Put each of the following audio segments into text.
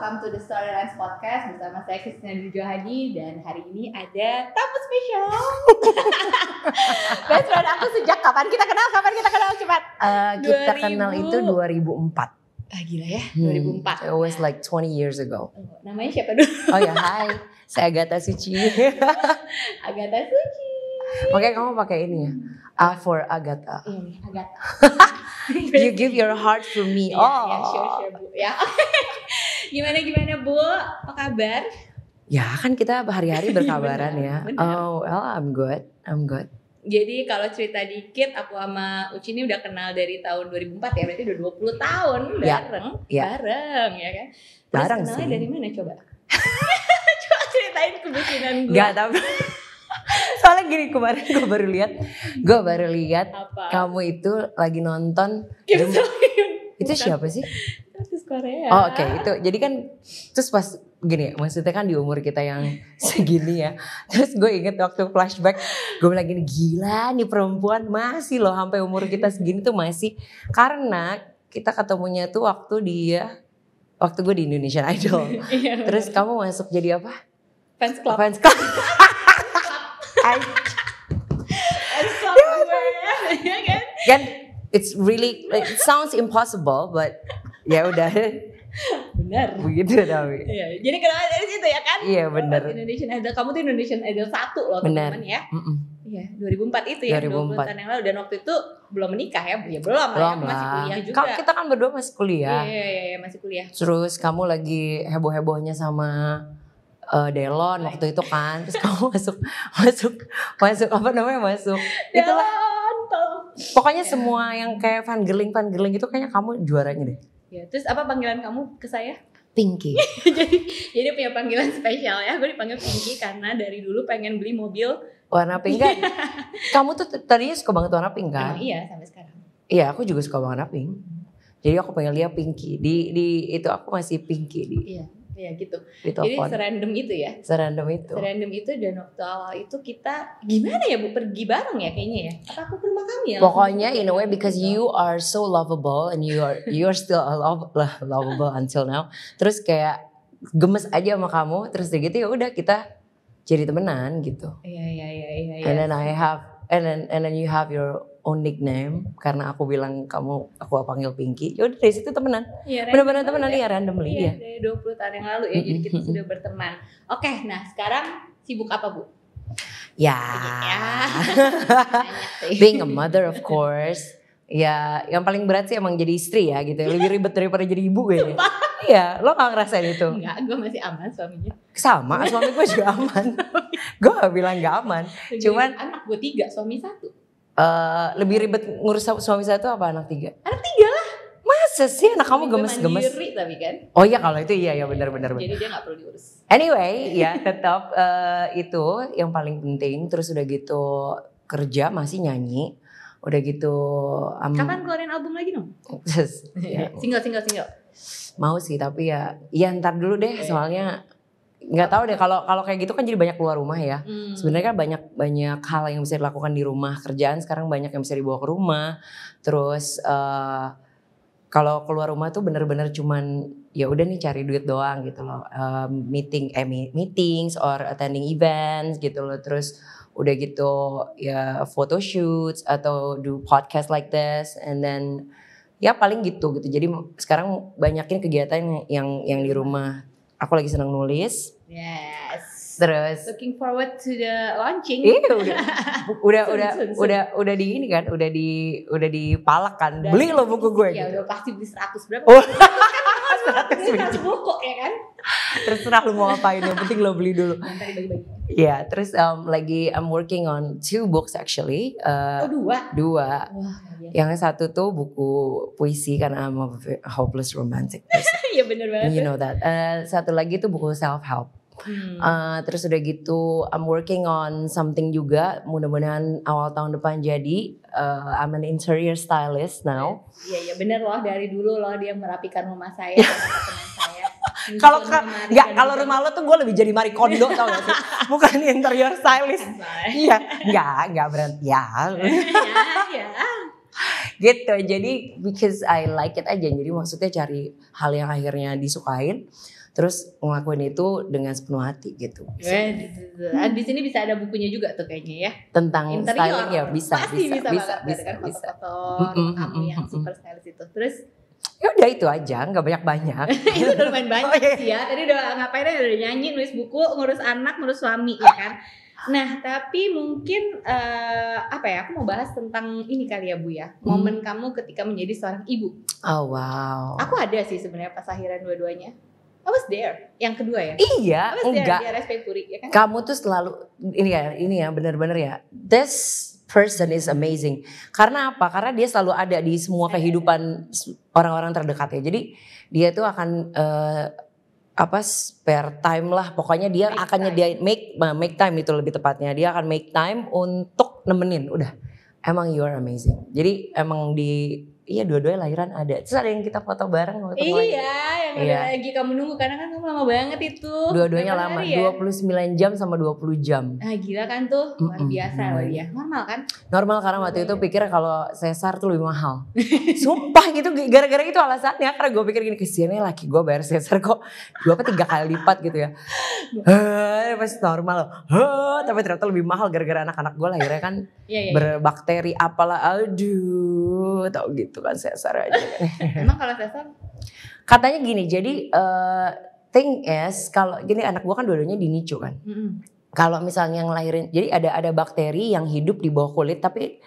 welcome to the Storylines Podcast bersama saya Christina Hadi dan hari ini ada tamu spesial. Best friend aku sejak kapan kita kenal cepat? Kita kenal itu 2004. Gila ya, 2004. It was like 20 years ago. Namanya siapa dulu? Oh ya, hai. Saya Agatha Suci. Agatha Suci. Oke, kamu pakai ini ya. A for Agatha. Ini Agatha. You give your heart for me. Ya, sure Bu. Ya. Gimana Bu? Apa kabar? Ya kan kita hari-hari berkabaran ya. Benar. Oh, well, I'm good. Jadi kalau cerita dikit, aku sama Uci ini udah kenal dari tahun 2004 ya, berarti udah 20 tahun bareng ya kan? Terus Bareng kenalnya sih. dari mana coba? Coba ceritain kebucinan gue. Gak tapi. Soalnya gini, kemarin gue baru lihat Apa? kamu itu lagi nonton. Kim So Hyun. Itu Bukan. siapa sih? Artis Korea. Oh, oke. Itu jadi kan terus pas gini, maksudnya kan di umur kita yang segini ya. Terus gue inget waktu flashback, gue bilang gini, gila nih perempuan masih loh sampai umur kita segini tuh masih. Karena kita ketemunya tuh waktu gue di Indonesian Idol. Iya. Terus kamu masuk jadi apa? Fans club. Fans club. Fans club gue. Iya kan? Kan it's really, it sounds impossible, but ya udah Benar. begitu tapi. Iya, jadi kenal dari situ ya kan? Iya benar. Indonesian Idol, kamu tuh Indonesian Idol 1 loh Benar. teman-teman ya. Mm-mm. Iya, 2004 itu ya, 20 2004. tahun yang lalu dan waktu itu belum menikah ya. Ya belum lah, Belum masih lah. kuliah juga. Kita kan berdua masih kuliah. Iya, masih kuliah. Terus kamu lagi heboh-hebohnya sama Delon waktu itu kan. Terus kamu masuk apa namanya masuk. Itulah. Tolong. Pokoknya semua yang kayak fangirling itu kayaknya kamu juaranya deh. Ya, terus apa panggilan kamu ke saya? Pinky. jadi punya panggilan spesial ya. Gue dipanggil Pinky karena dari dulu pengen beli mobil. Warna pink kan. Kamu tuh tadinya suka banget warna pink kan? Emang iya sampai sekarang. Iya, aku juga suka warna pink. Jadi aku pengen lihat Pinky. Di itu aku masih Pinky Iya gitu. di Jadi telepon. serandom itu ya. Serandom itu. Serandom itu dan waktu awal itu kita gimana ya Bu, pergi bareng ya kayaknya ya. Apa aku ke rumah kamu ya? Pokoknya in a way because you are so lovable and you are still lovable until now. Terus kayak gemes aja sama kamu, terus udah gitu ya udah kita jadi temenan gitu. Iya. And then you have your own nickname karena aku bilang aku panggil Pinky. Ya udah dari situ temenan. Iya, Benar-benar temenan ya randomly Iya, ya. dari 20 tahun yang lalu ya. Jadi kita sudah berteman. Oke, nah sekarang sibuk apa Bu? Ya. Banyak sih. Being a mother of course. Ya, yang paling berat sih emang jadi istri ya gitu. Lebih ribet daripada jadi ibu kayaknya. Iya, lo gak ngerasain itu? Enggak, gue masih aman suaminya. Sama, suami gue juga aman. Gue gak bilang gak aman. Cuman anak gue 3, suami 1. lebih ribet ngurus suami satu apa anak 3? Anak 3 lah. Masa sih anak kamu Suami gue gemes-gemes? mandiri tapi kan. Oh iya kalau itu iya benar-benar. Jadi dia gak perlu diurus. Anyway ya tetap itu yang paling penting. Terus udah gitu kerja masih nyanyi. Udah gitu. Kapan keluarin album lagi dong? Ya, Single. mau sih tapi ya ntar dulu deh soalnya nggak tahu deh kalau kayak gitu kan jadi banyak keluar rumah ya. Sebenarnya kan banyak hal yang bisa dilakukan di rumah, kerjaan sekarang banyak yang bisa dibawa ke rumah. Terus kalau keluar rumah tuh bener-bener cuman ya udah nih cari duit doang gitu loh. Meetings or attending events gitu loh. Terus udah gitu ya photo shoots atau do podcast like this and then ya paling gitu. Jadi sekarang banyakin kegiatan yang di rumah. Aku lagi senang nulis. Yes. Terus Looking forward to the launching. iya Soon. udah di ini kan, udah dipalak kan. Beli lo buku gue Ya gitu. udah pasti beli 100 berapa? Oh. Beli 100 buku ya kan? Terserah lu mau ngapain, yang penting lo beli dulu. Yang tadi bagi-bagi. Ya, terus I'm working on 2 books actually. Oh 2? 2. Wah, Yang satu tuh buku puisi karena I'm a hopeless romantic person. iya bener banget. You know that. Satu lagi tuh buku self help. Terus udah gitu I'm working on something juga. Mudah-mudahan awal tahun depan jadi. I'm an interior stylist now. Iya bener loh, dari dulu loh dia merapikan rumah saya sama teman saya. Kalau rumah lo tuh gue lebih jadi Marie Kondo tau gak sih? Bukan interior stylist. Iya, enggak berarti ya. Ya. Gitu. Jadi because I like it aja. Jadi maksudnya cari hal yang akhirnya disukain. terus ngelakuin itu dengan sepenuh hati gitu. Di sini bisa ada bukunya juga tuh kayaknya ya. Tentang styling ya bisa. Pasti bisa foto-foto kamu yang super stylish itu. Terus ya udah itu aja, nggak banyak-banyak. Itu udah lumayan banyak sih ya. Tadi udah ngapain aja, udah nyanyi, nulis buku, ngurus anak, ngurus suami ya kan. Nah tapi mungkin aku mau bahas tentang ini kali ya Bu ya. Momen kamu ketika menjadi seorang ibu. Oh wow. Aku ada sih sebenarnya pas akhiran dua-duanya. I was there. Yang kedua ya. Iya, enggak. Di RSP Puri ya kan. Kamu tuh selalu ini ya benar-benar ya. This person is amazing. Karena apa? Karena dia selalu ada di semua kehidupan orang-orang terdekatnya. Jadi dia tuh akan spare time lah. Pokoknya dia make time itu lebih tepatnya. Dia akan make time untuk nemenin. Udah. Emang you are amazing. Jadi emang dua-duanya lahiran ada. Terus ada yang kita foto bareng waktu yang udah lagi kamu nunggu karena kan kamu lama banget itu. Dua-duanya lama, ya? 29 jam sama 20 jam. Nah gila kan tuh, luar biasa loh ya. Normal kan? Normal karena waktu itu pikir kalau sesar tuh lebih mahal. Sumpah gitu, gara-gara itu alasannya. Karena gue pikir gini, kesiannya laki gue bayar sesar kok 2 atau 3 kali lipat gitu ya. Pasti normal loh. Tapi ternyata lebih mahal gara-gara anak-anak gue lahirnya kan berbakteri apalah. Aduh, tau gitu kan sesar aja. Emang kalau sesar? Katanya gini, jadi thing is kalau gini anak gue kan dua-duanya di NICU kan. Kalau misalnya ngelahirin, jadi ada bakteri yang hidup di bawah kulit tapi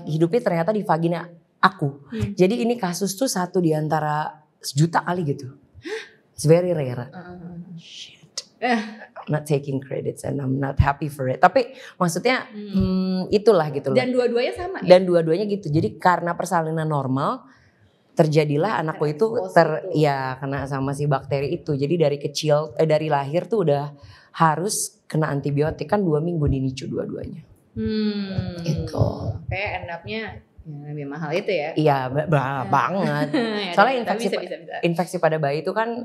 hidupnya ternyata di vagina aku. Jadi ini kasus tuh 1 di antara 1 juta kali gitu. It's very rare. Shit. I'm not taking credits and I'm not happy for it. Tapi maksudnya itulah gitu loh. Dan dua-duanya sama ya? Dan dua-duanya gitu. Jadi karena persalinan normal terjadilah anakku itu kena sama si bakteri itu. Jadi dari kecil dari lahir tuh udah harus kena antibiotik kan 2 minggu di NICU dua-duanya. Itu. Kayak end up-nya lebih mahal itu ya? Iya banget. Soalnya infeksi pada bayi itu kan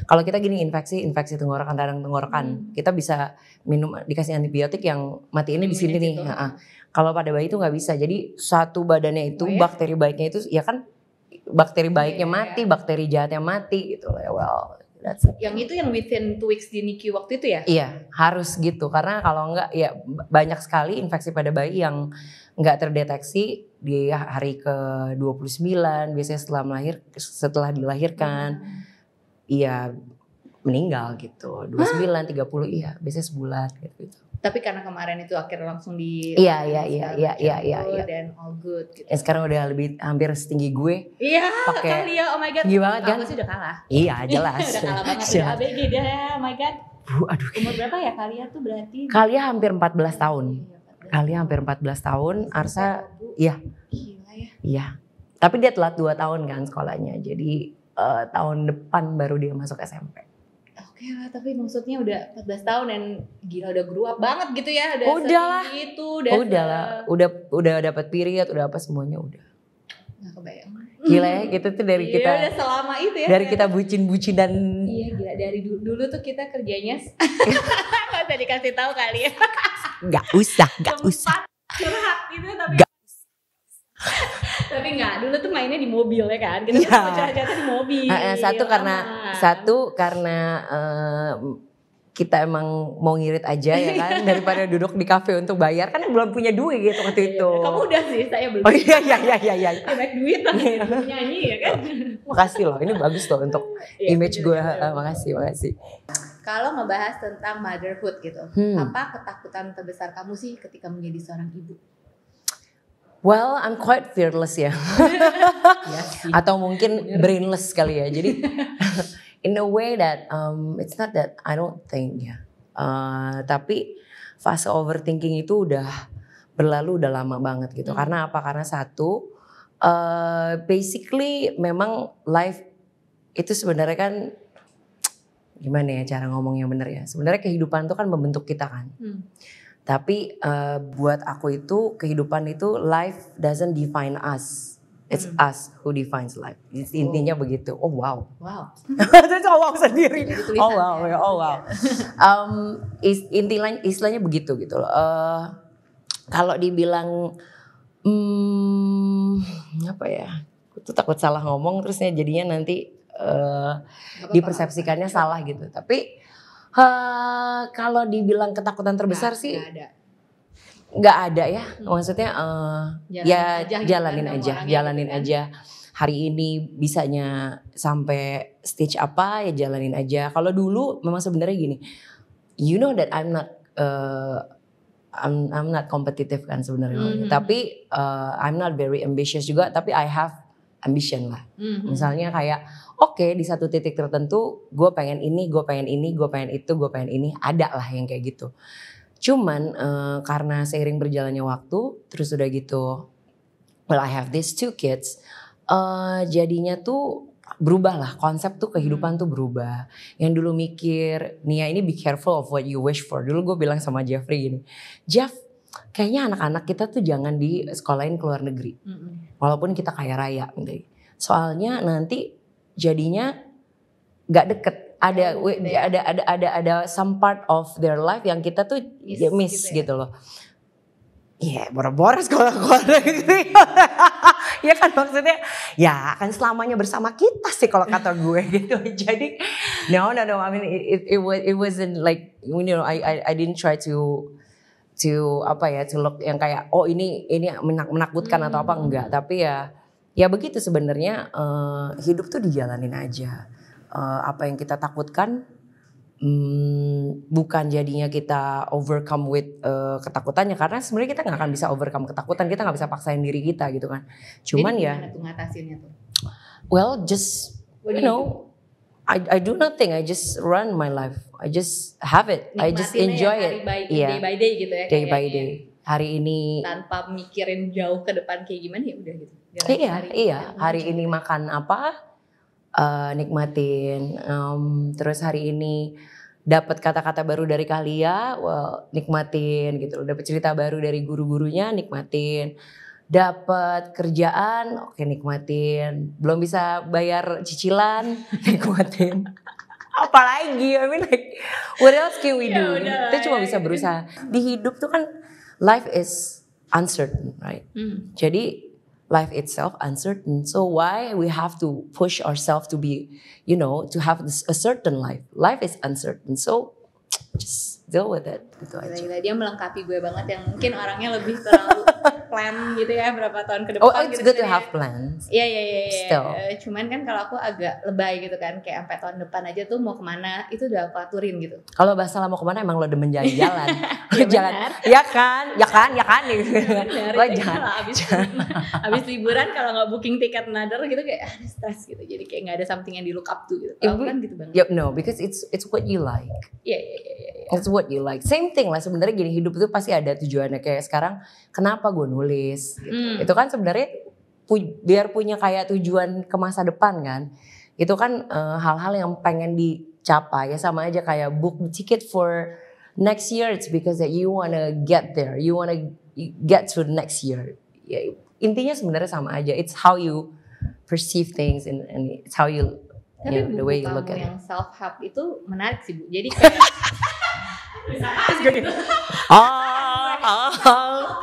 kalau kita gini infeksi tenggorokan, radang tenggorokan, kita bisa dikasih antibiotik yang matiinnya di sini nih. Kalau pada bayi itu nggak bisa. Jadi satu badannya itu bakteri baiknya itu ya kan bakteri baiknya mati, bakteri jahatnya mati gitu lah. Well, yang itu yang within 2 weeks di NICU waktu itu ya? Iya harus gitu karena kalau enggak ya banyak sekali infeksi pada bayi yang enggak terdeteksi di hari ke-29 biasanya setelah dilahirkan iya meninggal gitu 29 30 iya biasanya sebulan gitu. Tapi karena kemarin itu akhirnya langsung Iya dan all good gitu. Sekarang udah lebih hampir setinggi gue. Iya, Kalia, oh my god. Tinggi banget kan? Aku sih udah kalah. Iya, jelas. Udah kalah banget, udah ABG dah, oh my god. Aduh. Umur berapa ya Kalia tuh berarti? Kalia hampir 14 tahun. Kalia hampir 14 tahun, Arsa iya. Gila ya. Iya. Tapi dia telat 2 tahun kan sekolahnya. Jadi tahun depan baru dia masuk SMP. Oke lah, tapi maksudnya udah 14 tahun dan gila udah grow up banget gitu ya. Udah lah. Udah lah. Udah dapat period, udah apa semuanya udah. Gak kebayang. Gila ya, gitu tuh dari kita. Udah selama itu ya. Dari kita bucin-bucin dan. Iya gila, dari dulu tuh kita kerjanya. Gak usah dikasih tahu kali ya. Gak usah. Curhat gitu tapi. Tapi enggak, dulu tuh mainnya di mobil ya kan. Kita cerita di mobil. Satu karena kita emang mau ngirit aja ya kan daripada duduk di kafe untuk bayar kan belum punya duit gitu waktu itu. Kamu udah sih, saya belum. Oh iya. Banyak duit lah nyanyi ya kan. Makasih loh, ini bagus loh untuk image gue. Makasih. Kalau ngebahas tentang motherhood gitu, apa ketakutan terbesar kamu sih ketika menjadi seorang ibu? Well, I'm quite fearless ya. Atau mungkin brainless kali ya. Jadi in a way that it's not that I don't think ya. Tapi fase overthinking itu udah berlalu udah lama banget gitu. Karena apa? Karena satu, basically memang life itu sebenarnya kan gimana ya cara ngomongnya bener ya. Sebenarnya kehidupan itu kan membentuk kita kan. Tapi buat aku itu kehidupan itu life doesn't define us. It's us who defines life. Intinya begitu. Oh wow. Itu wow sendiri. Oh wow. Istilahnya begitu gitu loh. Kalau dibilang apa ya? Aku tuh takut salah ngomong terusnya jadinya nanti dipersepsikannya salah gitu. Tapi kalau dibilang ketakutan terbesar sih nggak ada ya. Maksudnya jalanin aja. Hari ini bisanya sampai stage apa ya jalanin aja. Kalau dulu memang sebenarnya gini, you know that I'm not kompetitif kan sebenarnya. Tapi I'm not very ambitious juga. Tapi I have ambition lah. Misalnya kayak oke, di satu titik tertentu gue pengen ini, gue pengen ini, gue pengen itu, gue pengen ini. Ada lah yang kayak gitu. Cuman karena seiring berjalannya waktu, terus udah gitu, well I have these 2 kids. Jadinya tuh berubah lah, konsep tuh kehidupan tuh berubah. Yang dulu mikir, Nia ini be careful of what you wish for. Dulu gue bilang sama Jeffrey gini, Jeff kayaknya anak-anak kita tuh jangan di sekolahin ke luar negeri. Walaupun kita kaya raya gitu. Soalnya nanti jadinya gak deket. Ada some part of their life yang kita tuh miss gitu loh. Iya, boros-boros kalau keluar negeri. Ya kan maksudnya, ya akan selamanya bersama kita sih kalau kata gue gitu. Jadi, no. I mean, it wasn't like, you know, I didn't try to look yang kayak, oh ini menakutkan atau apa enggak. Tapi ya begitu sebenarnya hidup tuh dijalanin aja. Apa yang kita takutkan bukan jadinya kita overcome with ketakutannya, karena sebenarnya kita nggak akan bisa overcome ketakutan, kita nggak bisa paksain diri kita gitu kan. Cuman jadi gimana tuh ngatasinnya tuh? Well, just you know, I do nothing, I just run my life, I just have it, I just enjoy it. Day by day gitu ya. Day by day. Hari ini tanpa mikirin jauh ke depan kayak gimana ya udah gitu. Iya. Hari ini makan apa? Nikmatin. Terus hari ini dapat kata-kata baru dari Kahlia, well, nikmatin gitu. Dapat cerita baru dari guru-gurunya, nikmatin. Dapat kerjaan, oke nikmatin. Belum bisa bayar cicilan, nikmatin. Apalagi, I mean like, what else can we do? Kita cuma bisa berusaha. Di hidup tuh kan life is uncertain, right? Jadi life itself uncertain. So why we have to push ourselves to be, you know, to have a certain life. Life is uncertain. So just deal with it. Gitu aja. Gila, dia melengkapi gue banget yang mungkin orangnya lebih terlalu plan gitu ya berapa tahun ke depan. Oh, it's gitu good to have plans. Iya. Still. Cuman kan kalau aku agak lebay gitu kan, kayak sampai tahun depan aja tuh mau kemana itu udah aku aturin gitu. Kalau bahasa mau kemana emang lo demen jalan-jalan. Lo jalan. Ya kan gitu. Lo jangan. Abis liburan kalau nggak booking tiket another gitu kayak stres gitu. Jadi kayak nggak ada something yang di look up to gitu. Kalau kan gitu banget. Yep, no, because it's what you like. Iya. It's what you like. Same thing lah sebenarnya, gini, hidup itu pasti ada tujuannya. Kayak sekarang kenapa gue nulis gitu. Itu kan sebenarnya biar punya kayak tujuan ke masa depan kan. Itu kan hal-hal yang pengen dicapai ya, sama aja kayak book ticket for next year, it's because that you wanna get there. You wanna get to next year. Ya, intinya sebenarnya sama aja. It's how you perceive things and it's how you, the way you look at it. Tapi buku kamu yang self help itu menarik sih Bu. Jadi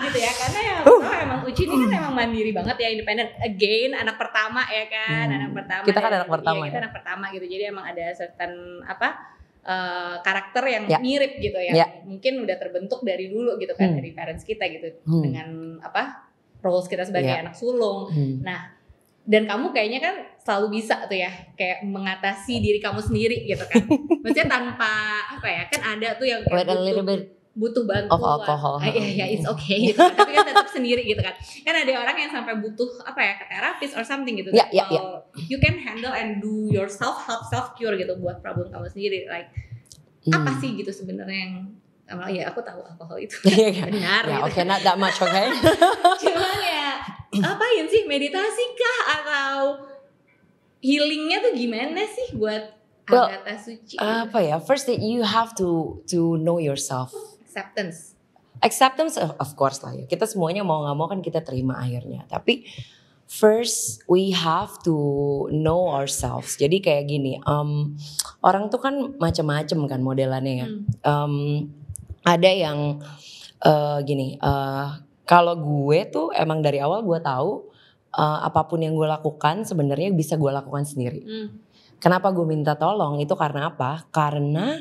gitu ya, karena emang Uci ini kan emang mandiri banget ya, independen. Again, anak pertama ya kan, anak pertama. Kita kan anak pertama. Iya, kita anak pertama gitu. Jadi emang ada certain karakter yang mirip gitu ya. Mungkin udah terbentuk dari dulu gitu kan, dari parents kita gitu. Dengan roles kita sebagai anak sulung. Nah, dan kamu kayaknya kan selalu bisa tuh ya, kayak mengatasi diri kamu sendiri gitu kan. Maksudnya tanpa kan ada tuh yang kayak butuh bantuan. Of alcohol. Iya, it's okay gitu. Tapi kan tetap sendiri gitu kan. Kan ada orang yang sampai butuh ke terapis or something gitu. You can handle and do your self help, self cure gitu buat problem kamu sendiri. Like apa sih gitu sebenarnya yang aku tahu alkohol itu benar ya, gitu. Okay, not that much, okay. Cuman ya apain sih, meditasi kah atau healingnya tuh gimana sih buat Agatha Suci? First that you have to know yourself. Acceptance of course lah ya. Kita semuanya mau nggak mau kan kita terima akhirnya. Tapi first we have to know ourselves. Jadi kayak gini, orang tuh kan macam-macam kan modelannya ya. Ada yang gini. Kalau gue tuh emang dari awal gue tahu apapun yang gue lakukan sebenarnya bisa gue lakukan sendiri. Kenapa gue minta tolong itu karena apa? Karena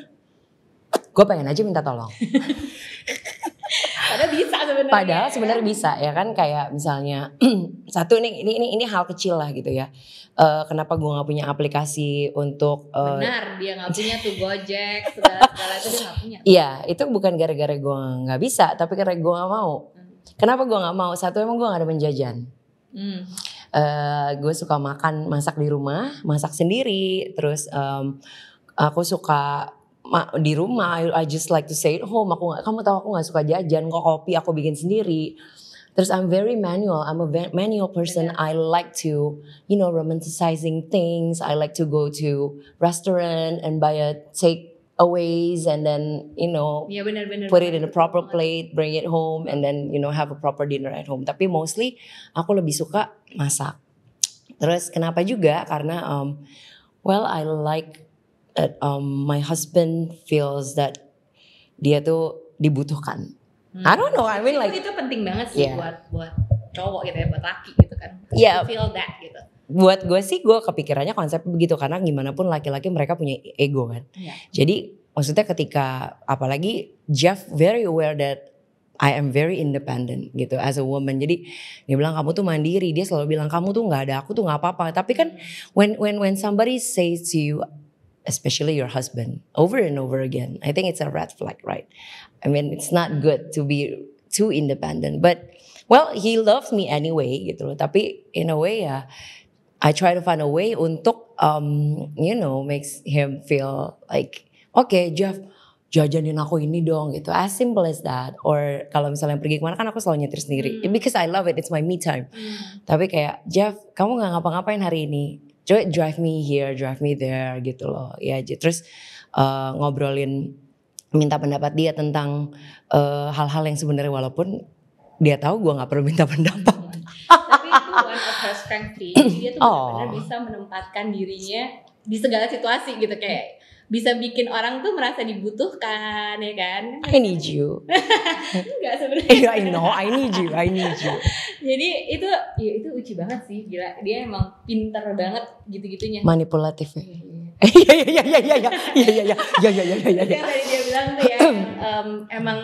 gue pengen aja minta tolong. Padahal sebenarnya bisa ya kan, kayak misalnya satu ini hal kecil lah gitu ya. Kenapa gue nggak punya aplikasi untuk benar, dia nggak punya tuh Gojek segala itu dia nggak punya. Iya, itu bukan gara-gara gue nggak bisa, tapi karena gue nggak mau. Kenapa gue nggak mau? Satu, emang gue nggak ada penjajan. Gue suka masak di rumah, masak sendiri. Terus aku suka di rumah. I just like to stay at home. Kamu tahu aku nggak suka jajan. Kok kopi aku bikin sendiri. Terus I'm very manual. I'm a manual person. I like to, romanticizing things. I like to go to restaurant and buy a takeaways and then bener, put it in a proper plate, bring it home, and then have a proper dinner at home. Tapi mostly aku lebih suka masak. Terus kenapa juga? Karena I like that my husband feels that dia tuh dibutuhkan. I don't know, I mean like itu penting banget sih buat cowok gitu ya, buat laki gitu kan. Yeah. Feel that gitu. Buat gue sih, gue kepikirannya konsepnya begitu, karena gimana pun laki-laki mereka punya ego kan. Yeah. Jadi maksudnya ketika, apalagi Jeff very aware that I am very independent gitu as a woman. Jadi dia bilang kamu tuh mandiri, dia selalu bilang kamu tuh nggak ada aku tuh nggak apa-apa. Tapi kan when somebody says to you, especially your husband, over and over again, I think it's a red flag, right? I mean it's not good to be too independent, but he loves me anyway gitu loh. Tapi in a way ya, I try to find a way untuk makes him feel like okay, Jeff, jajanin aku ini dong gitu, as simple as that. Or kalau misalnya pergi kemana kan aku selalu nyetir sendiri, because I love it, it's my me time. Tapi kayak Jeff, kamu nggak ngapa-ngapain hari ini? Coba drive me here, drive me there gitu loh. Ya, terus ngobrolin, minta pendapat dia tentang hal-hal yang sebenarnya walaupun dia tahu gue nggak perlu minta pendapat. Tapi itu one of her strength sih. Dia tuh benar-benar bisa menempatkan dirinya di segala situasi gitu, kayak bisa bikin orang tuh merasa dibutuhkan, ya kan? I need you. Enggak sebenarnya. I need you. Jadi itu uci banget sih, gila. Dia emang pinter banget gitu-gitunya. Manipulatif ya. Iya. Yang tadi dia bilang tuh ya, emang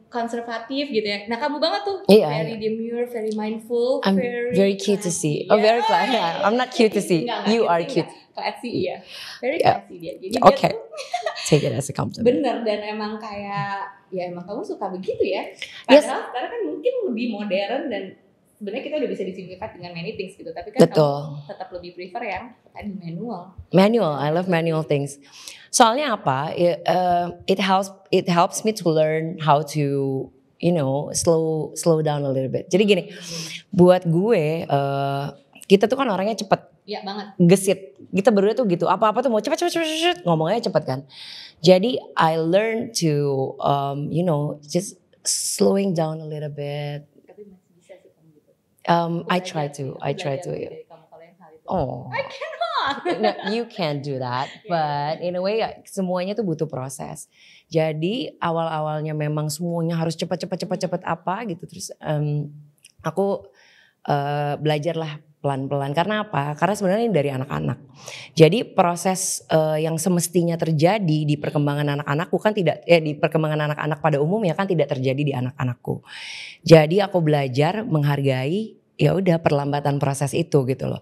konservatif gitu ya. Nah kamu banget tuh, very demure, very mindful, I'm very cute to see. Oh, very classy. Yeah. I'm not cute to see. You are cute. Classy ya, very classy dia. Jadi okay. Dia tuh take it as a compliment. Bener, dan emang kayak ya emang kamu suka begitu ya. Padahal sekarang kan mungkin lebih modern dan sebenarnya kita udah bisa disimplified dengan many things gitu. Tapi kan kamu tetap lebih prefer yang tadi manual. Manual, I love manual things. Soalnya apa? It helps me to learn how to slow down a little bit. Jadi gini, buat gue kita tuh kan orangnya cepet. Iya banget. Gesit. Kita berdua tuh gitu. Apa-apa tuh mau cepet. Ngomongnya cepet kan. Jadi I learn to just slowing down a little bit. Tapi masih bisa sih kamu gitu. I try to. Dari kamu kalau yang hal itu. Oh. I cannot. No, you can't do that. But in a way semuanya tuh butuh proses. Jadi awal-awalnya memang semuanya harus cepat apa gitu. Terus aku belajar lah pelan-pelan. Karena apa? Karena sebenarnya ini dari anak-anak. Jadi proses yang semestinya terjadi di perkembangan anak-anakku kan tidak, di perkembangan anak-anak pada umumnya kan tidak terjadi di anak-anakku. Jadi aku belajar menghargai ya udah perlambatan proses itu gitu loh.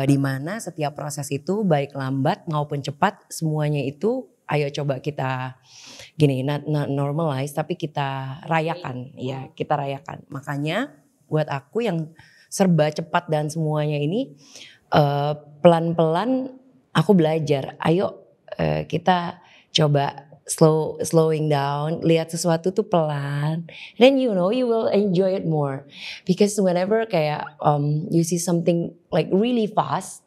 Dimana setiap proses itu baik lambat maupun cepat, semuanya itu ayo coba kita gini, not normalize tapi kita rayakan. Ya, kita rayakan. Makanya buat aku yang serba cepat dan semuanya ini pelan-pelan aku belajar. Ayo kita coba slowing down, lihat sesuatu tuh pelan. Then you will enjoy it more. Because whenever kayak you see something like really fast,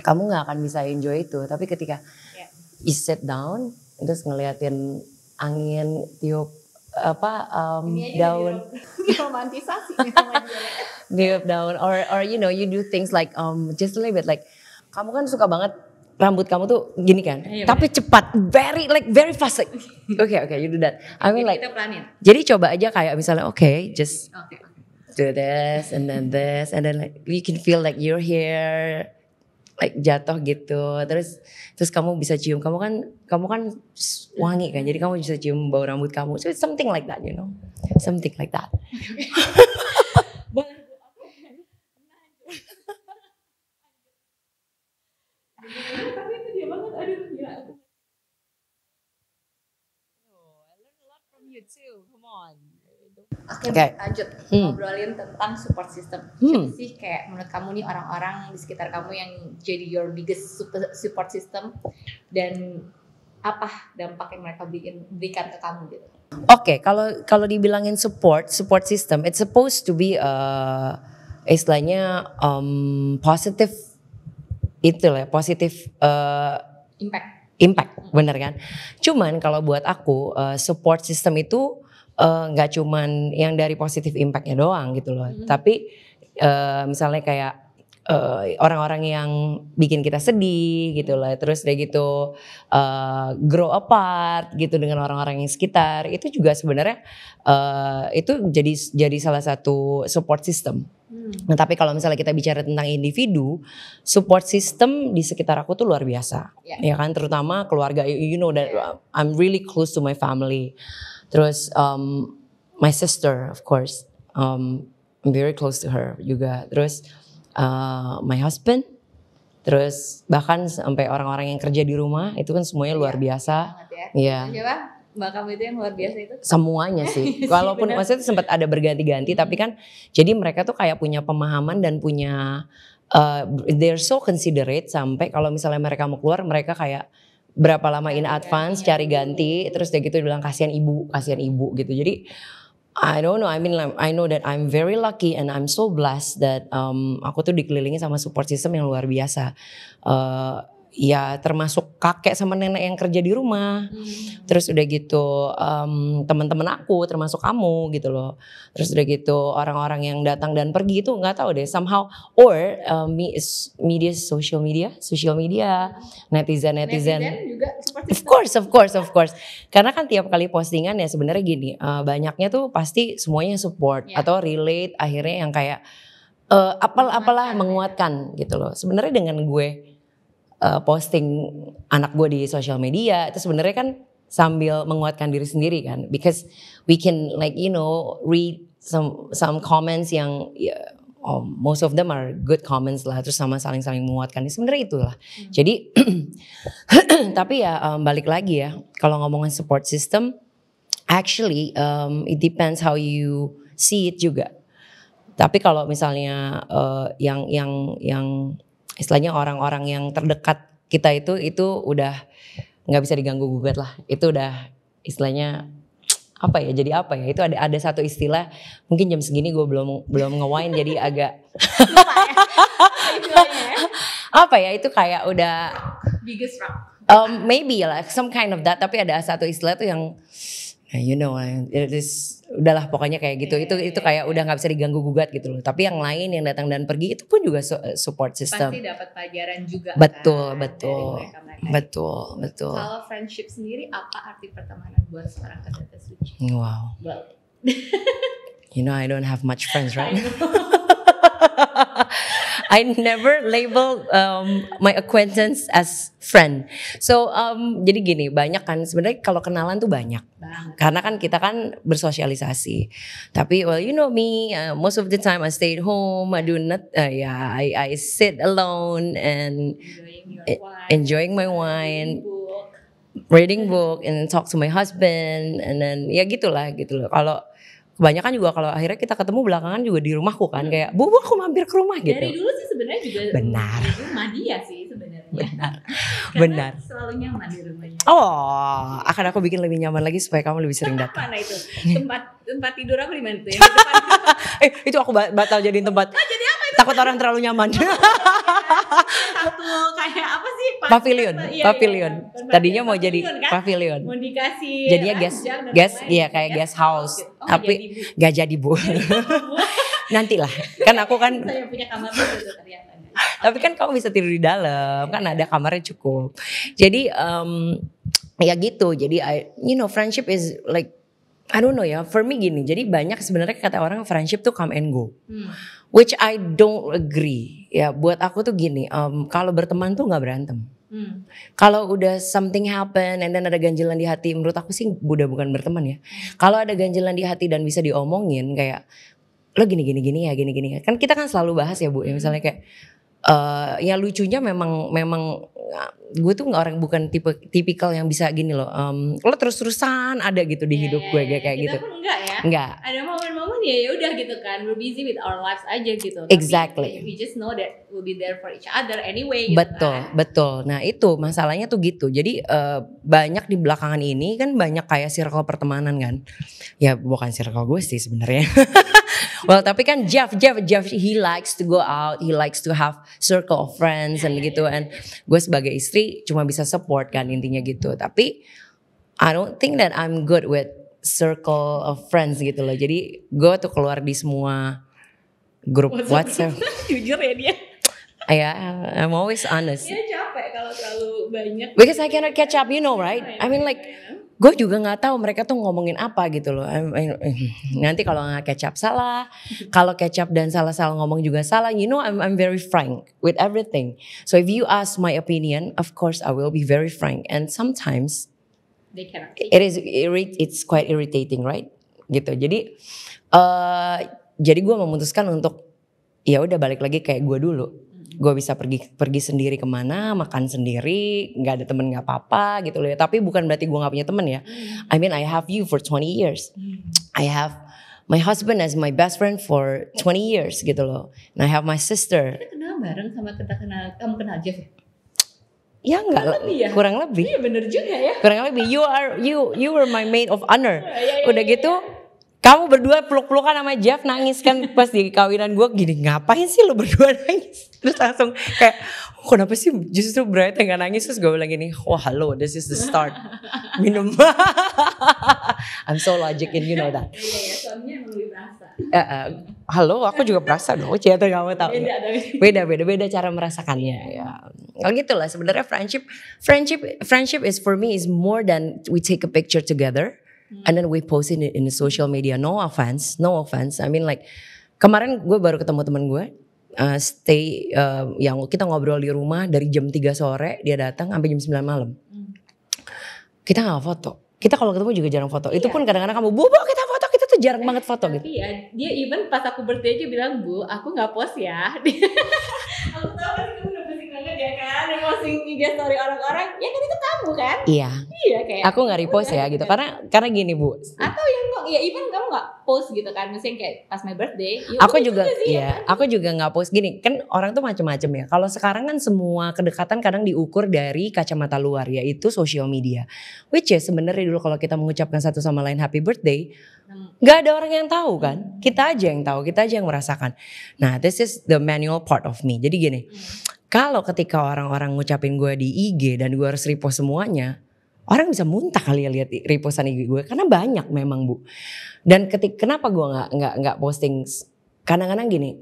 kamu nggak akan bisa enjoy itu. Tapi ketika you sit down, terus ngeliatin angin tiup daun, romantisasi tiup daun, or you do things like just a little bit like kamu kan suka banget rambut kamu tuh gini kan, tapi cepat, very fast like, okay, you do that. I mean like, jadi coba aja kayak misalnya just do this and then like you can feel like you're here, like jatuh gitu, terus kamu bisa cium, kamu kan wangi kan, jadi kamu bisa cium bau rambut kamu, so it's something like that, you know, something like that. Tapi itu dia banget, aduh gila. I learned a lot from you too, come on. Oke, lanjut ngobrolin tentang support system. Siapa sih kayak menurut kamu nih orang-orang di sekitar kamu yang jadi your biggest support system, dan apa dampak yang mereka berikan ke kamu gitu? Oke, kalau dibilangin support system, it's supposed to be istilahnya positive itu lah, positive impact, bener kan? Cuman kalau buat aku support system itu nggak cuman yang dari positive impactnya doang gitu loh, tapi misalnya kayak orang-orang yang bikin kita sedih gitu lah, terus udah gitu grow apart gitu dengan orang-orang yang sekitar, itu juga sebenarnya itu jadi salah satu support system. Nah tapi kalau misalnya kita bicara tentang individu, support system di sekitar aku tuh luar biasa, ya kan, terutama keluarga, you know that I'm really close to my family. Terus my sister of course, I'm very close to her juga. Terus my husband, terus bahkan sampai orang-orang yang kerja di rumah itu kan semuanya luar biasa. Iya. Siapa? Mbak kamu itu yang luar biasa itu? Semuanya sih. Walaupun maksudnya sempat ada berganti-ganti, tapi kan jadi mereka tuh kayak punya pemahaman dan punya they're so considerate, sampai kalau misalnya mereka mau keluar mereka kayak berapa lama in advance cari ganti, terus udah gitu bilang kasihan ibu gitu. Jadi I don't know, I mean I know that I'm very lucky and I'm so blessed that aku tuh dikelilingi sama support system yang luar biasa. Ya termasuk kakek sama nenek yang kerja di rumah, terus udah gitu teman-teman aku termasuk kamu gitu loh, terus udah gitu orang-orang yang datang dan pergi itu nggak tahu deh somehow, or social media netizen juga of course karena kan tiap kali postingan ya sebenarnya gini, banyaknya tuh pasti semuanya support atau relate, akhirnya yang kayak apalah menguatkan gitu loh. Sebenarnya dengan gue posting anak gue di sosial media itu sebenarnya kan sambil menguatkan diri sendiri kan, because we can like you know read some comments yang most of them are good comments lah, terus sama saling menguatkan, sebenarnya itulah. Jadi tapi ya balik lagi ya, kalau ngomongin support system actually it depends how you see it juga. Tapi kalau misalnya yang istilahnya orang-orang yang terdekat kita itu udah nggak bisa diganggu gugat lah. Itu udah istilahnya apa ya? Jadi apa ya? Itu ada satu istilah, mungkin jam segini gue belum nge-wine jadi agak apa ya? Itu kayak udah biggest rock. Maybe like some kind of that. Tapi ada satu istilah tuh yang you know, it is, udahlah pokoknya kayak gitu. Itu kayak udah nggak bisa diganggu gugat gitu loh. Tapi yang lain yang datang dan pergi itu pun juga support system. Pasti dapat pelajaran juga. Betul. Kalau friendship sendiri, apa arti pertemanan buat seorang Kak Suci? Wow. You know I don't have much friends, right? I never label my acquaintance as friend. So jadi gini, banyak kan sebenarnya kalau kenalan tuh banyak. Karena kan kita kan bersosialisasi. Tapi well you know me, most of the time I stay at home, I do not I sit alone and enjoying my wine, reading book and talk to my husband, and then ya gitulah. Kalau kebanyakan juga kalau akhirnya kita ketemu belakangan juga di rumahku kan, kayak bu aku mampir ke rumah gitu. Dari dulu sih sebenarnya juga benar. Di rumah dia sih sebenarnya. Benar. Selalu nyaman di rumahnya. Oh, akan aku bikin lebih nyaman lagi supaya kamu lebih sering datang. Mana itu? Tempat tidur aku di mana tuh? Itu aku batal jadiin tempat. Jadi apa itu? Takut orang terlalu nyaman. Satu kayak apa sih? Pavilion. Tadinya mau jadi kan? pavilion. Mau dikasih jadinya guest iya kayak guest house. Tapi gak jadi bu. Nantilah. Kan aku kan. Saya punya kamar itu ternyata. Tapi kan kamu bisa tidur di dalam, kan ada kamarnya cukup. Jadi ya gitu. Jadi you know friendship is like I don't know ya, for me gini, jadi banyak sebenarnya kata orang friendship tuh come and go, which I don't agree. Ya buat aku tuh gini, kalau berteman tuh nggak berantem. Kalau udah something happen and then ada ganjelan di hati, menurut aku sih udah bukan berteman ya. Kalau ada ganjelan di hati dan bisa diomongin kayak lo gini ya, gini. Kan kita kan selalu bahas ya Bu, ya misalnya kayak ya lucunya memang gue tuh bukan tipikal yang bisa gini loh. Lo terus-terusan ada gitu di hidup gue kayak kita gitu. Kita pun enggak ya. Enggak. Ada momen-momen ya udah gitu kan. We're busy with our lives aja gitu. Exactly. Tapi we just know that we'll be there for each other anyway gitu Betul. Nah itu masalahnya tuh gitu. Jadi banyak di belakangan ini kan banyak kayak circle pertemanan kan. Ya bukan circle gue sih sebenarnya. Well tapi kan Jeff he likes to go out, he likes to have circle of friends and gitu, and gue sebagai istri cuma bisa support kan intinya gitu. Tapi I don't think that I'm good with circle of friends gitu loh. Jadi gue tuh keluar di semua grup WhatsApp. Jujur ya dia. Yeah, I'm always honest. Dia capek kalau terlalu banyak. Because I cannot catch up, you know, right? I mean like gue juga nggak tahu mereka tuh ngomongin apa gitu loh. Nanti kalau nggak catch up salah, kalau catch up dan salah ngomong juga salah. You know, I'm very frank with everything. So if you ask my opinion, of course I will be very frank. And sometimes they cannot. It's quite irritating, right? Gitu. Jadi gue memutuskan untuk ya udah balik lagi kayak gue dulu. Gue bisa pergi sendiri kemana, makan sendiri, nggak ada temen nggak apa-apa gitu loh ya. Tapi bukan berarti gue nggak punya temen ya. I mean I have you for 20 years. I have my husband as my best friend for 20 years gitu loh. And I have my sister. Kita kenal bareng sama kamu kenal Jeff ya? Ya enggak lah, kurang lebih. Iya bener juga ya. Kurang lebih. You were my maid of honor. Udah gitu. Kamu berdua peluk-pelukan sama Jeff, nangis kan pas di kawinan gue gini, ngapain sih lo berdua nangis? Terus langsung kayak, kenapa sih justru Bright yang gak nangis? Terus gue bilang gini, wah halo, this is the start. Minum. I'm so logic and you know that. Iya, suaminya emang lebih berasa. Halo, aku juga berasa dong. Ternyata kamu tahu. Beda cara merasakannya. Ya, gitu lah. Sebenarnya friendship is for me is more than we take a picture together. And then we post it in the social media. No offense. I mean like kemarin gue baru ketemu teman gue, yang kita ngobrol di rumah dari jam 3 sore dia datang sampai jam 9 malam. Kita nggak foto. Kita kalau ketemu juga jarang foto. Itu pun kadang-kadang kamu Bu kita foto, kita tuh jarang banget foto gitu. Iya, dia even pas aku birthday aja bilang Bu, aku nggak post ya. Aku tahu pasti kamu udah pusing banget ya kan, udah posting IG story orang-orang, ya kan itu kamu kan? Iya kayak. Aku nggak repost ya gitu, karena gini Bu. Atau yang ya even kamu nggak post gitu kan, misalnya kayak pas my birthday. Aku juga aku juga nggak post gini, kan orang tuh macam-macam ya. Kalau sekarang kan semua kedekatan kadang diukur dari kacamata luar, yaitu social media. Which is sebenarnya dulu kalau kita mengucapkan satu sama lain happy birthday, nggak ada orang yang tahu kan, kita aja yang tahu, kita aja yang merasakan. Nah, this is the manual part of me. Jadi gini, kalau ketika orang-orang ngucapin gue di IG dan gue harus repost semuanya, orang bisa muntah kali ya lihat repostan IG gue karena banyak memang Bu. Dan kenapa gue nggak posting? Kadang-kadang gini,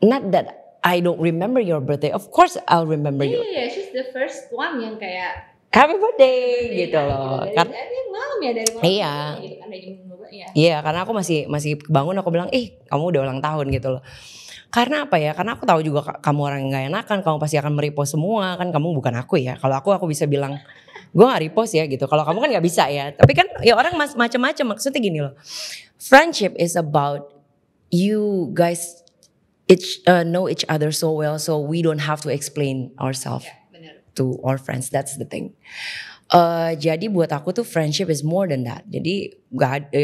not that I don't remember your birthday, of course I'll remember you. Iya, she's the first one yang kayak happy birthday gitu loh. Dari malam ya, dari malam. Iya. Gitu kan, dari jam 2 ya. Iya, karena aku masih bangun, aku bilang, kamu udah ulang tahun gitu loh. Karena apa ya? Karena aku tahu juga kamu orang yang gak enakan, kamu pasti akan merepost semua kan, kamu bukan aku ya. Kalau aku bisa bilang, gue gak repost ya gitu. Kalau kamu kan gak bisa ya. Tapi kan ya orang macam-macam, maksudnya gini loh. Friendship is about you guys know each other so well, so we don't have to explain ourselves to our friends. That's the thing. Jadi buat aku tuh friendship is more than that. Jadi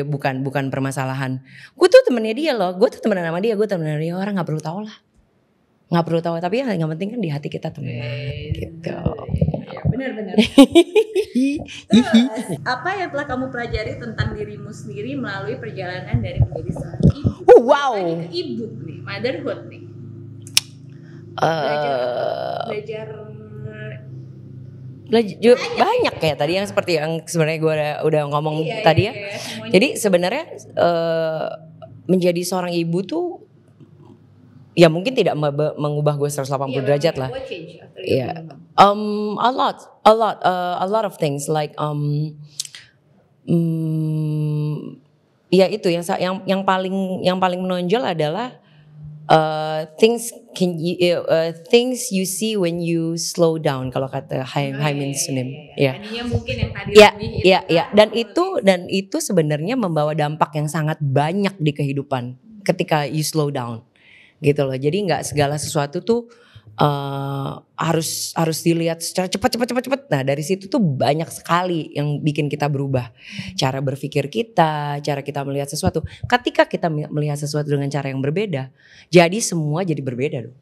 bukan permasalahan. Gue tuh temennya dia loh. Gue tuh temenan sama dia. Gue temenan sama dia. Orang nggak perlu tahu lah. Nggak perlu tahu. Tapi yang nggak penting kan di hati kita temenan. Gitu. Ya, benar. Terus apa yang telah kamu pelajari tentang dirimu sendiri melalui perjalanan dari menjadi seorang ibu? Wow. Ke ibu nih, motherhood nih. Belajar banyak kayak tadi yang seperti yang sebenarnya gue udah ngomong tadi ya. Jadi sebenarnya menjadi seorang ibu tuh ya mungkin tidak mengubah gue 180 derajat lah. Iya. A lot of things like ya itu yang paling menonjol adalah things you see when you slow down, kalau kata Haimin Sunim. Ya. Tadinya mungkin yang tadi ya. Dan itu sebenarnya membawa dampak yang sangat banyak di kehidupan ketika you slow down. Gitu loh. Jadi nggak segala sesuatu tuh harus dilihat secara cepat. Nah dari situ tuh banyak sekali yang bikin kita berubah cara berpikir kita, cara kita melihat sesuatu. Ketika kita melihat sesuatu dengan cara yang berbeda, jadi semua jadi berbeda dong.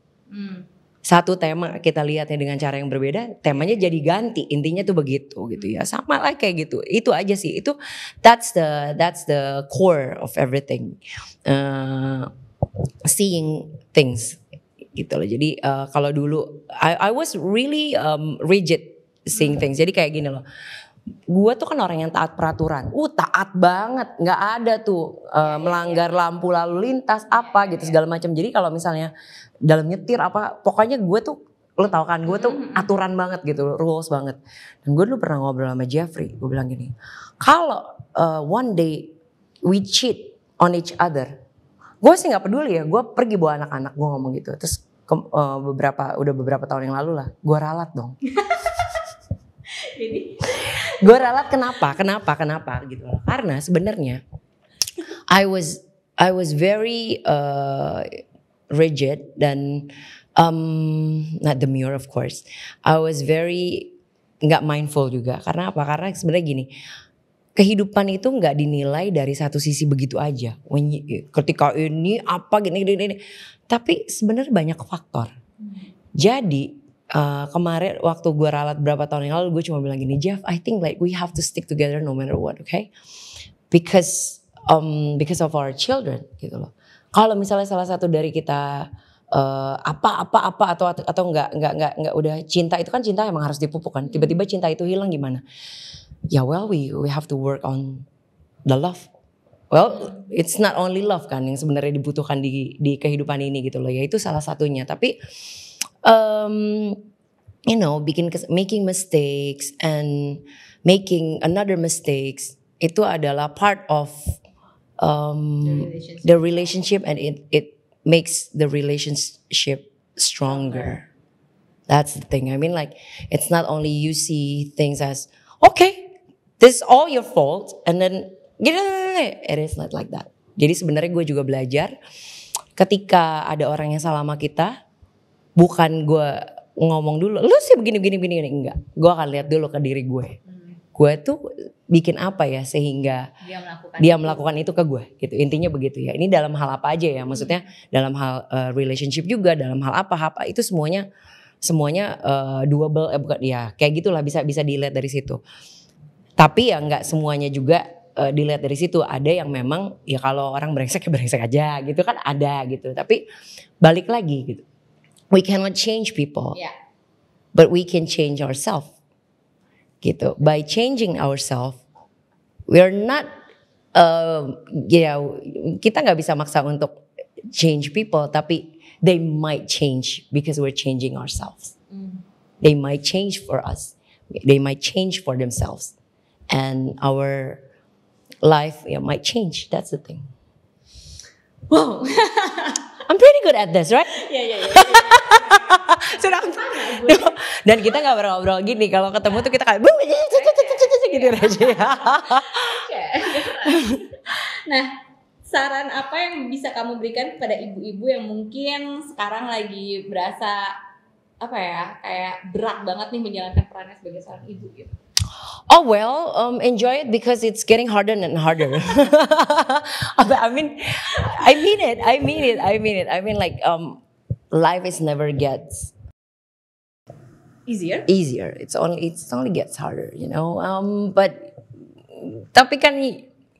Satu tema kita lihatnya dengan cara yang berbeda, temanya jadi ganti. Intinya tuh begitu gitu ya. Sama lah kayak gitu. Itu aja sih. That's the core of everything. Seeing things gitu loh. Jadi kalau dulu I was really rigid seeing things. Jadi kayak gini loh. Gue tuh kan orang yang taat peraturan. Taat banget. Nggak ada tuh melanggar lampu lalu lintas apa gitu segala macam. Jadi kalau misalnya dalam nyetir apa, pokoknya gue tuh, lo tau kan, gue tuh aturan banget gitu, rules banget. Dan gue dulu pernah ngobrol sama Jeffrey. Gue bilang gini, kalau one day we cheat on each other, gue sih nggak peduli ya, gue pergi bawa anak-anak, gue ngomong gitu. Terus beberapa tahun yang lalu lah, gue ralat dong. Gue ralat kenapa gitu loh. Karena sebenarnya I was very rigid dan not demure of course. I was very nggak mindful juga. Karena apa? Karena sebenarnya gini. Kehidupan itu nggak dinilai dari satu sisi begitu aja. Ketika ini apa gini. Tapi sebenarnya banyak faktor. Jadi kemarin waktu gue ralat berapa tahun yang lalu, gue cuma bilang gini, Jeff, I think like we have to stick together no matter what, okay? Because of our children gitu loh. Kalau misalnya salah satu dari kita apa atau nggak udah cinta, itu kan cinta emang harus dipupuk kan. Tiba-tiba cinta itu hilang gimana? Ya well we have to work on the love. Well it's not only love kan yang sebenarnya dibutuhkan di kehidupan ini gitu loh. Ya itu salah satunya. Tapi making mistakes and making another mistakes itu adalah part of the relationship and it makes the relationship stronger. That's the thing. I mean like it's not only you see things as okay, this is all your fault and then it is not like that. Jadi sebenarnya gue juga belajar ketika ada orang yang salah sama kita, bukan gue ngomong dulu, lu sih begini, enggak. Gue akan lihat dulu ke diri gue. Gue tuh bikin apa ya sehingga dia melakukan itu ke gue gitu. Intinya begitu ya. Ini dalam hal apa aja ya, maksudnya dalam hal relationship juga, dalam hal apa itu semuanya doable, bukan ya kayak gitulah, bisa dilihat dari situ. Tapi ya nggak semuanya juga dilihat dari situ. Ada yang memang ya kalau orang brengsek aja gitu kan, ada gitu. Tapi balik lagi gitu, we cannot change people, but we can change ourselves gitu. By changing ourselves, we are not kita nggak bisa maksa untuk change people, tapi they might change because we're changing ourselves. They might change for us. They might change for themselves. And our life might change. That's the thing. Wow. I'm pretty good at this, right? Yeah. Dan kita nggak ngobrol gini. Kalau ketemu tuh kita kayak gitu aja. Nah, saran apa yang bisa kamu berikan kepada ibu-ibu yang mungkin sekarang lagi berasa kayak berat banget nih menjalankan perannya sebagai seorang ibu gitu? Oh well, enjoy it because it's getting harder and harder. I mean like life is never gets easier. It's only gets harder, you know. But tapi kan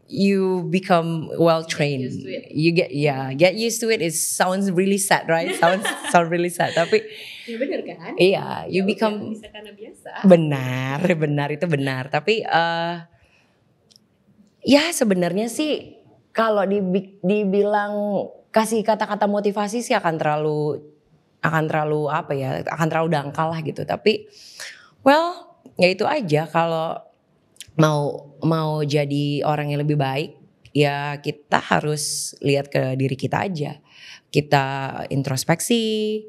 you become well trained. You get used to it. It sounds really sad, right? Sounds really sad. Tapi ya benar kan? Iya, you become bisa karena biasa. Benar itu benar. Tapi ya sebenarnya sih kalau dibilang kasih kata-kata motivasi sih akan terlalu dangkal lah gitu. Tapi ya itu aja, kalau mau jadi orang yang lebih baik, ya kita harus lihat ke diri kita aja. Kita introspeksi,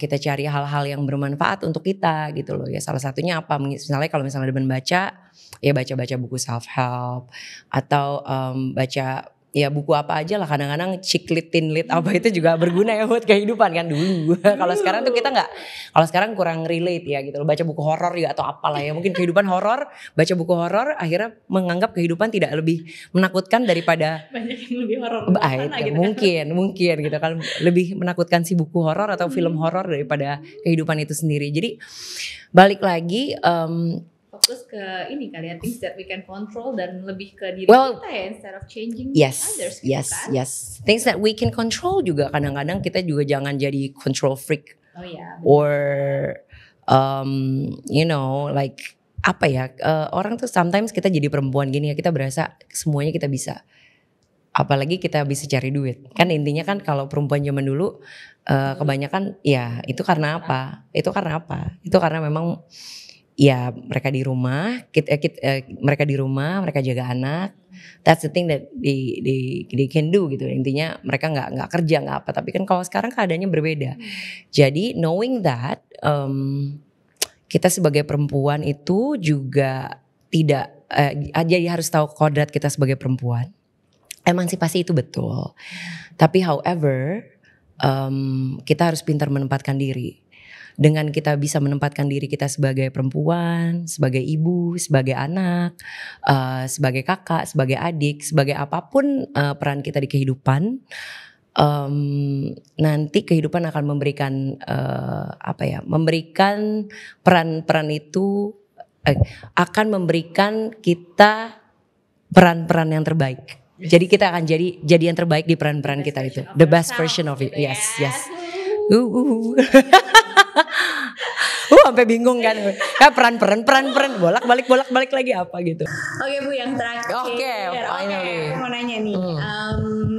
kita cari hal-hal yang bermanfaat untuk kita gitu loh ya. Salah satunya apa? Misalnya kalau misalnya demen baca, ya baca-baca buku self help atau baca ya buku apa aja lah, kadang-kadang ciklit tinlit apa itu juga berguna ya buat kehidupan kan dulu. Kalau sekarang tuh kita nggak, kalau sekarang kurang relate ya gitu loh, baca buku horor ya atau apalah ya, mungkin kehidupan horor, baca buku horor akhirnya menganggap kehidupan tidak lebih menakutkan daripada banyak yang lebih horor gitu mungkin gitu kan, lebih menakutkan si buku horor atau film horor daripada kehidupan itu sendiri. Jadi balik lagi fokus ke ini kali ya, things that we can control dan lebih ke diri kita ya, instead of changing others gitu kan. Yes, things that we can control juga kadang-kadang kita juga jangan jadi control freak. Or you know like apa ya, orang tuh sometimes kita jadi perempuan gini ya, kita berasa semuanya kita bisa. Apalagi kita bisa cari duit. Kan intinya kan kalau perempuan zaman dulu kebanyakan ya itu karena apa? Itu karena memang ya mereka di rumah, mereka di rumah, mereka jaga anak. That's the thing that they can do gitu. Intinya mereka nggak kerja nggak apa. Tapi kan kalau sekarang keadaannya berbeda. Jadi knowing that kita sebagai perempuan itu juga tidak jadi harus tahu kodrat kita sebagai perempuan. Emansipasi itu betul. Tapi however kita harus pintar menempatkan diri. Dengan kita bisa menempatkan diri kita sebagai perempuan, sebagai ibu, sebagai anak, sebagai kakak, sebagai adik, sebagai apapun peran kita di kehidupan, nanti kehidupan akan memberikan memberikan peran-peran itu akan memberikan kita peran-peran yang terbaik. Jadi kita akan jadi yang terbaik di peran-peran kita itu, the best version of it. Yes. Sampai bingung kan, peran bolak-balik lagi apa gitu. Oke Bu, yang terakhir. Oke, aku mau nanya nih,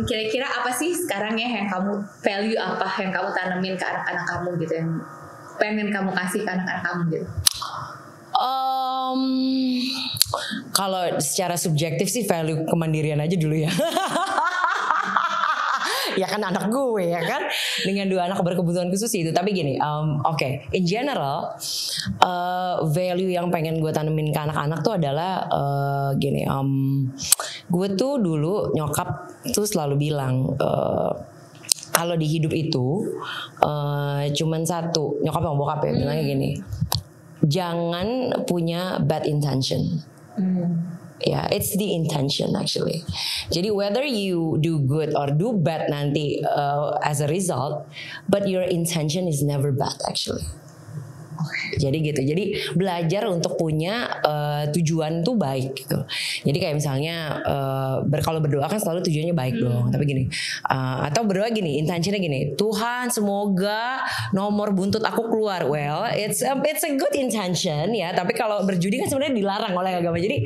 kira-kira apa sih sekarang ya yang kamu value, apa yang kamu tanemin ke anak-anak kamu gitu, yang pengen kamu kasih ke anak-anak kamu gitu? Kalau secara subjektif sih value kemandirian aja dulu ya. Ya kan anak gue ya kan, dengan 2 anak berkebutuhan khusus itu. Tapi gini, in general value yang pengen gue tanemin ke anak-anak tuh adalah gue tuh dulu nyokap tuh selalu bilang kalau di hidup itu cuman satu, nyokap sama bokap ya bilangnya gini, jangan punya bad intention. Yeah, it's the intention actually. Jadi whether you do good or do bad nanti as a result, but your intention is never bad actually. Jadi gitu. Jadi belajar untuk punya tujuan tuh baik gitu. Jadi kayak misalnya kalau berdoa kan selalu tujuannya baik dong. Tapi gini, atau berdoa gini, intentionnya gini, Tuhan semoga nomor buntut aku keluar. Well, it's a good intention ya. Tapi kalau berjudi kan sebenarnya dilarang oleh agama. Jadi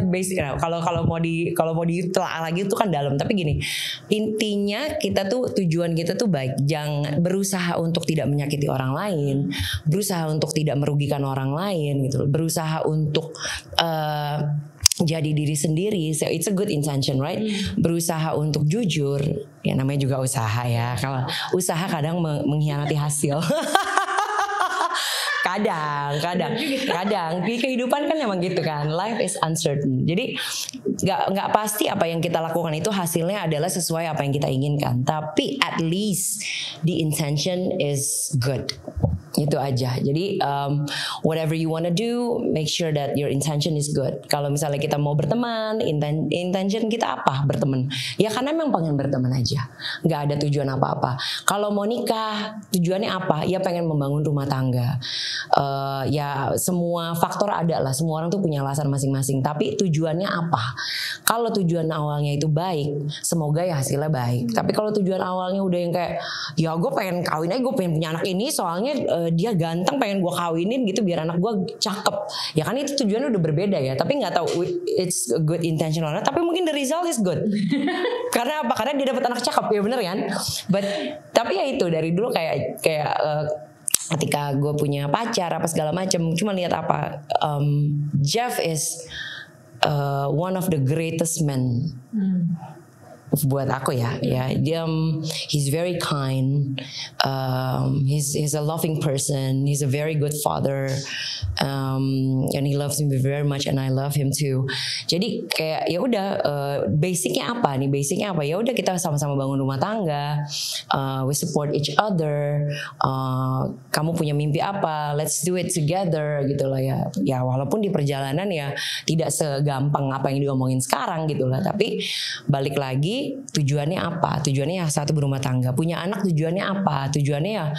basic kalau mau ditelaah lagi itu kan dalam. Tapi gini, intinya kita tuh tujuan kita tuh baik. Jangan berusaha untuk tidak menyakiti orang lain, berusaha untuk tidak merugikan orang lain gitu, berusaha untuk jadi diri sendiri. So it's a good intention, right? Berusaha untuk jujur, ya namanya juga usaha ya. Kalau usaha kadang mengkhianati hasil. Kadang di kehidupan kan emang gitu kan, life is uncertain. Jadi nggak pasti apa yang kita lakukan itu hasilnya adalah sesuai apa yang kita inginkan. Tapi at least the intention is good. Itu aja. Jadi whatever you wanna do, make sure that your intention is good. Kalau misalnya kita mau berteman, intention kita apa berteman? Ya karena memang pengen berteman aja, nggak ada tujuan apa-apa. Kalau mau nikah, tujuannya apa? Ya pengen membangun rumah tangga. Ya semua faktor ada lah. Semua orang tuh punya alasan masing-masing. Tapi tujuannya apa? Kalau tujuan awalnya itu baik, semoga ya hasilnya baik. Tapi kalau tujuan awalnya udah yang kayak, ya gue pengen kawin aja, gue pengen punya anak ini, soalnya dia ganteng pengen gue kawinin gitu biar anak gue cakep. Ya kan itu tujuannya udah berbeda ya. Tapi nggak tahu it's a good intention or not. Tapi mungkin the result is good. Karena apa? Karena dia dapat anak cakep, ya bener kan? Tapi ya itu dari dulu kayak ketika gue punya pacar apa segala macam, cuma lihat apa Jeff is one of the greatest men buat aku ya. He's very kind, he's a loving person, he's a very good father, and he loves me very much and I love him too. Jadi kayak ya udah, basicnya apa? Ya udah kita sama-sama bangun rumah tangga, we support each other. Kamu punya mimpi apa? Let's do it together gitu lah ya. Ya walaupun di perjalanan ya tidak segampang apa yang diomongin sekarang gitu lah. Tapi balik lagi, tujuannya apa? Tujuannya ya satu berumah tangga. Punya anak tujuannya apa? Tujuannya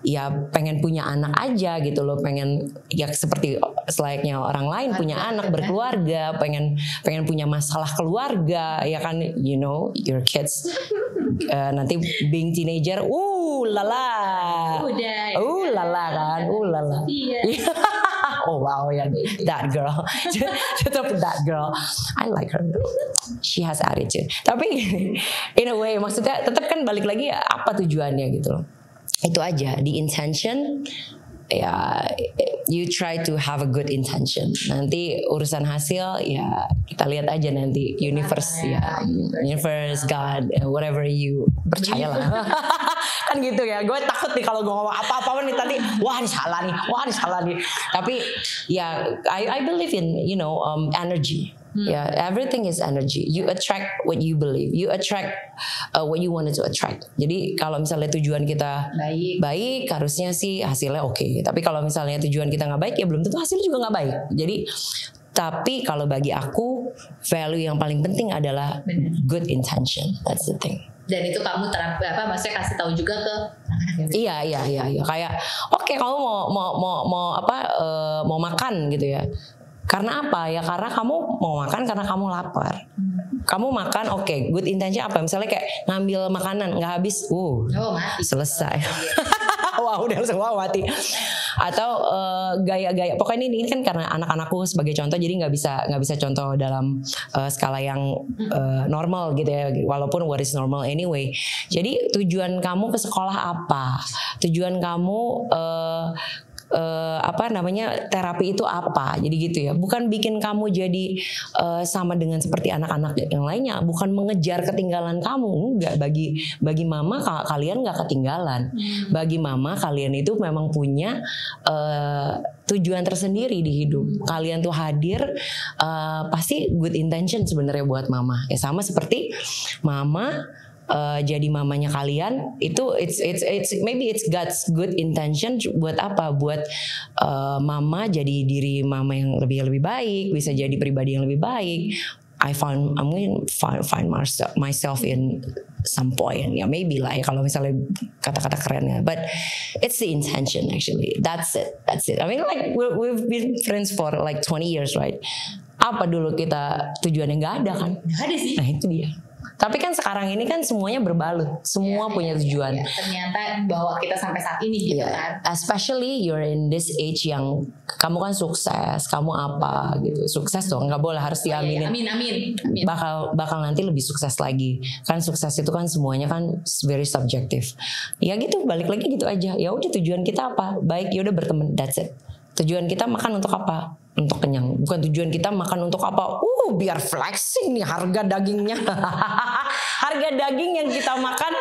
ya pengen punya anak aja gitu loh. Pengen ya seperti selayaknya orang lain punya anak, berkeluarga, pengen punya masalah keluarga ya kan, you know, your kids nanti being teenager, lala. Oh wow, yeah, that girl. That girl, I like her. She has attitude. Tapi in a way, maksudnya tetap kan balik lagi ya, apa tujuannya gitu loh. Itu aja, the intention. Ya, you try to have a good intention. Nanti urusan hasil ya kita lihat aja nanti, universe ya, universe, God, whatever you percaya lah. Kan gitu ya. Gue takut nih kalau gue ngomong apa-apa nih tadi, wah ini salah nih. Tapi ya, I believe in energy. Yeah, everything is energy. You attract what you believe. You attract what you wanted to attract. Jadi kalau misalnya tujuan kita baik, harusnya sih hasilnya oke. Tapi kalau misalnya tujuan kita nggak baik, ya belum tentu hasilnya juga nggak baik. Jadi, tapi kalau bagi aku, value yang paling penting adalah good intention. That's the thing. Dan itu kamu maksudnya kasih tahu juga ke anak-anak. Iya. Kayak, oke, kamu mau makan gitu ya. Karena apa? Ya karena kamu mau makan karena kamu lapar. Kamu makan, oke, good intention apa? Misalnya kayak ngambil makanan nggak habis, mati. Selesai. Wah, udah langsung mati. Atau gaya-gaya. Pokoknya ini kan karena anak-anakku sebagai contoh, jadi nggak bisa contoh dalam skala yang normal gitu ya. Walaupun what is normal anyway. Jadi tujuan kamu ke sekolah apa? Tujuan kamu terapi itu apa? Jadi gitu ya. Bukan bikin kamu jadi sama dengan seperti anak-anak yang lainnya. Bukan mengejar ketinggalan kamu. Enggak. Bagi mama kalian nggak ketinggalan. Bagi mama kalian itu memang punya tujuan tersendiri di hidup. Kalian tuh hadir pasti good intention sebenarnya buat mama. Ya sama seperti mama. Jadi mamanya kalian itu maybe it's God's good intention buat apa? Buat mama jadi diri mama yang lebih baik, bisa jadi pribadi yang lebih baik. I'm going to find myself in some point. Ya maybe lah ya kalau misalnya kata-kata kerennya. But it's the intention actually. That's it. I mean like we've been friends for like 20 years, right? Apa dulu kita tujuannya nggak ada kan? Nggak ada sih. Nah itu dia. Tapi kan sekarang ini kan semuanya berbalut, semua punya tujuan. Ternyata bawa kita sampai saat ini gitu kan. Especially you're in this age yang kamu kan sukses, kamu apa gitu. Sukses dong, nggak boleh, harus diaminin. Amin. Bakal nanti lebih sukses lagi. Kan sukses itu kan semuanya kan very subjective. Ya gitu, balik lagi gitu aja. Ya udah tujuan kita apa? Baik, ya udah berteman, that's it. Tujuan kita makan untuk apa? Untuk kenyang. Bukan tujuan kita makan untuk apa? Biar flexing nih harga dagingnya. Harga daging yang kita makan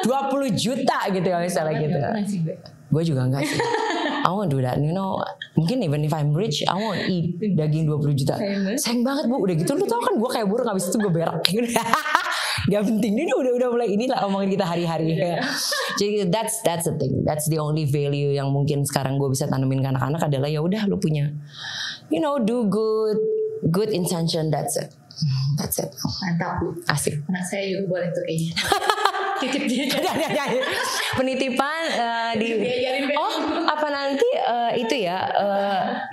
20 juta gitu ya misalnya gitu. Gue juga enggak sih. I won't do that. Mungkin even if I'm rich, I won't eat daging 20 juta. Sayang banget Bu. Udah gitu lu tau kan gue kayak burung, habis itu gue berak. Gak penting. Ini udah mulai inilah omongin kita hari-hari. Jadi that's the thing. That's the only value yang mungkin sekarang gue bisa tanemin ke anak-anak adalah ya udah lu punya do good intention, that's it. Mantap Bu. Asik. Anak saya juga boleh tuh kayaknya. Titip dia. Penitipan apa nanti itu ya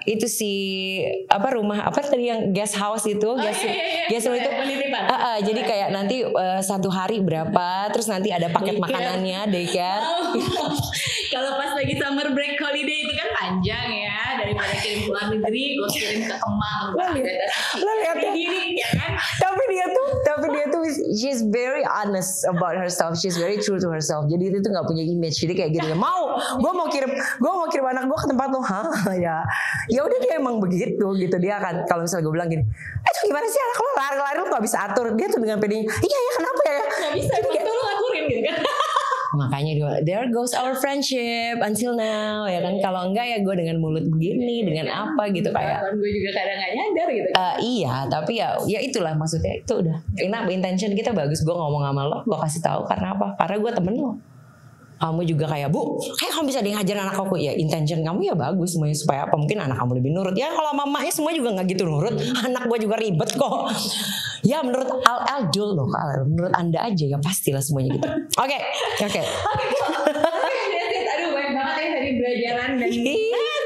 itu si rumah tadi yang guest house itu guest itu penitipan. Jadi kayak nanti 1 hari berapa, terus nanti ada paket makanannya daycare. Kalau pas lagi summer break holiday itu kan panjang ya, daripada kirim ke luar negeri, gue kirim ke Kemang. Lo lihat ya. Ya kan? Tapi dia tuh she's very honest about herself, she's very true to herself. Jadi dia tuh nggak punya image. Jadi kayak gini, gue mau kirim anak gue ke tempat lo, ya udah dia emang begitu gitu. Dia akan kalau misalnya gue bilang gini, itu gimana sih anak lo lari-lari lo nggak bisa atur, dia tuh dengan pedenya, iya ya kenapa ya? Nggak bisa, betul lo aturin gitu kan? Makanya dia, there goes our friendship until now ya kan. Kalau enggak ya gue dengan mulut begini, dengan apa gitu kayak. Gue juga kadang nggak nyadar gitu. Iya, tapi ya itulah maksudnya, itu udah. Karena intention kita bagus, gue ngomong sama lo, gue kasih tahu karena apa? Karena gue temen lo. Kamu juga kayak, Bu, kayak kamu bisa ngajarin anak aku. Ya intention kamu ya bagus semuanya, supaya apa? Mungkin anak kamu lebih nurut. Ya kalau mamanya semua juga gak gitu nurut. Anak gue juga ribet kok. Ya menurut I'll do loh. Menurut Anda aja ya pastilah semuanya gitu. Oke. Aduh banyak banget ya tadi belajaran dan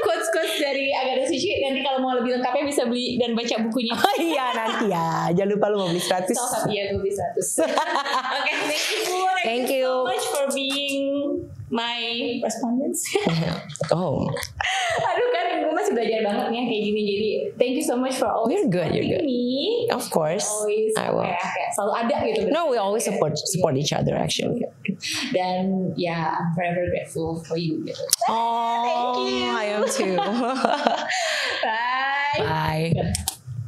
quotes-quotes dari Agatha Suci. Nanti kalau mau lebih lengkapnya bisa beli dan baca bukunya. Oh iya nanti ya. Jangan lupa lu mau beli 100. Iya gue beli 100. Oke, thank you Bu. Thank you so much for being my respondents. Oh. Aduh kan gue masih belajar banget nih kayak gini. Jadi thank you so much for always You're good. me. Of course. Always I will. Kayak selalu ada gitu. No, we always support each other actually. Dan ya I'm forever grateful for you gitu. Oh, thank you. I am too. Bye. Bye.